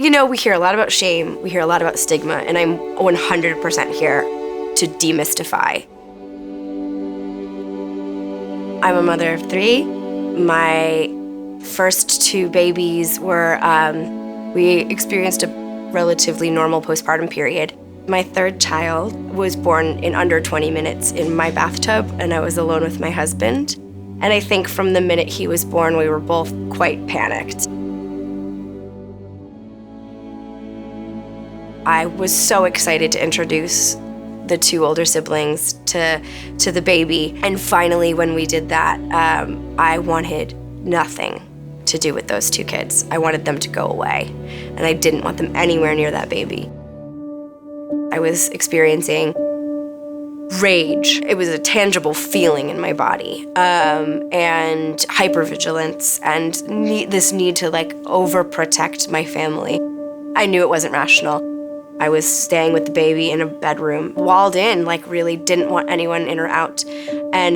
We hear a lot about shame, we hear a lot about stigma, and I'm 100% here to demystify. I'm a mother of 3. My first 2 babies were, we experienced a relatively normal postpartum period. My 3rd child was born in under 20 minutes in my bathtub, and I was alone with my husband. And I think from the minute he was born, we were both quite panicked. I was so excited to introduce the 2 older siblings to the baby. And finally, when we did that, I wanted nothing to do with those 2 kids. I wanted them to go away, and I didn't want them anywhere near that baby. I was experiencing rage. It was a tangible feeling in my body, and hypervigilance, and this need to overprotect my family. I knew it wasn't rational. I was staying with the baby in a bedroom, walled in, really didn't want anyone in or out. And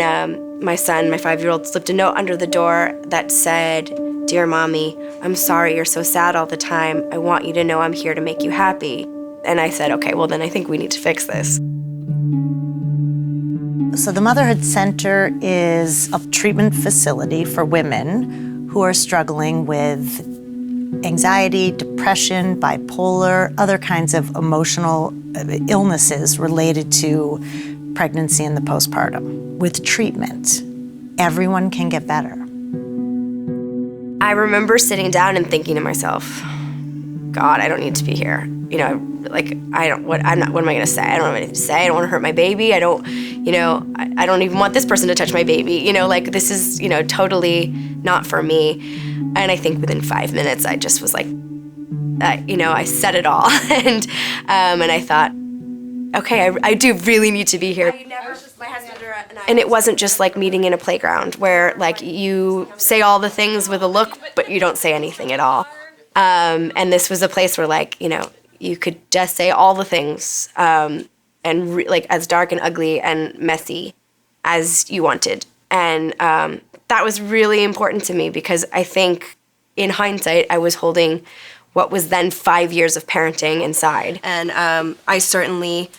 my son, my 5-year-old, slipped a note under the door that said, "Dear Mommy, I'm sorry you're so sad all the time. I want you to know I'm here to make you happy." And I said, okay, well then I think we need to fix this. So the Motherhood Center is a treatment facility for women who are struggling with anxiety, depression, bipolar, other kinds of emotional illnesses related to pregnancy and the postpartum. With treatment, everyone can get better. I remember sitting down and thinking to myself, God, I don't need to be here. What am I gonna say? I don't have anything to say. I don't want to hurt my baby. I don't even want this person to touch my baby. This is, totally not for me. And I think within 5 minutes, I just was like, I said it all. and I thought, okay, I do really need to be here. And it wasn't just like meeting in a playground where you say all the things with a look, but you don't say anything at all. And this was a place where you could just say all the things, and as dark and ugly and messy as you wanted. And that was really important to me because I think in hindsight, I was holding what was then 5 years of parenting inside. And I certainly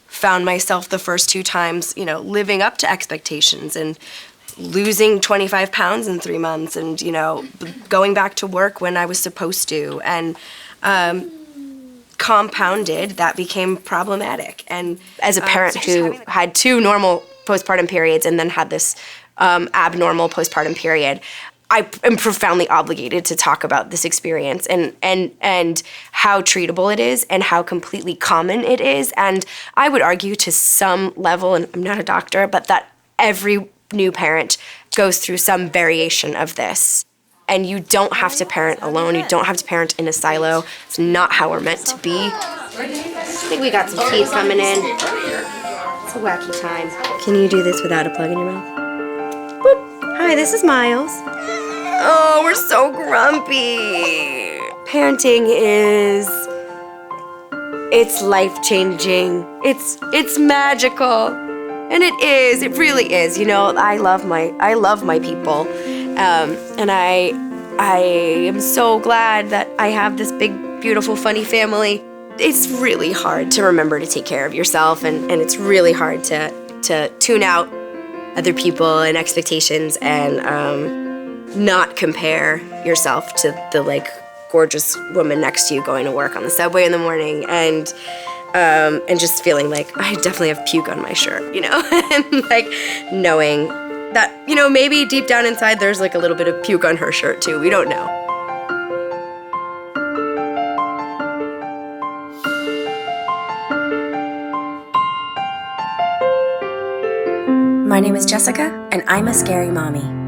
found myself the first 2 times, living up to expectations and losing 25 pounds in 3 months and, going back to work when I was supposed to. And compounded, that became problematic. And as a parent who had 2 normal postpartum periods and then had this abnormal postpartum period, I am profoundly obligated to talk about this experience and how treatable it is and how completely common it is. And I would argue to some level, and I'm not a doctor, but that every new parent goes through some variation of this. And you don't have to parent alone. You don't have to parent in a silo. It's not how we're meant to be. I think we got some teeth coming in. It's a wacky time. Can you do this without a plug in your mouth? Boop. Hi, this is Miles. Oh, we're so grumpy. Parenting it's life-changing. It's magical. And it is. It really is. I love my people. And I am so glad that I have this big, beautiful, funny family. It's really hard to remember to take care of yourself, and it's really hard to tune out other people and expectations and not compare yourself to the gorgeous woman next to you going to work on the subway in the morning and just feeling like I definitely have puke on my shirt, and knowing that, maybe deep down inside there's a little bit of puke on her shirt too. We don't know. My name is Jessica, and I'm a scary mommy.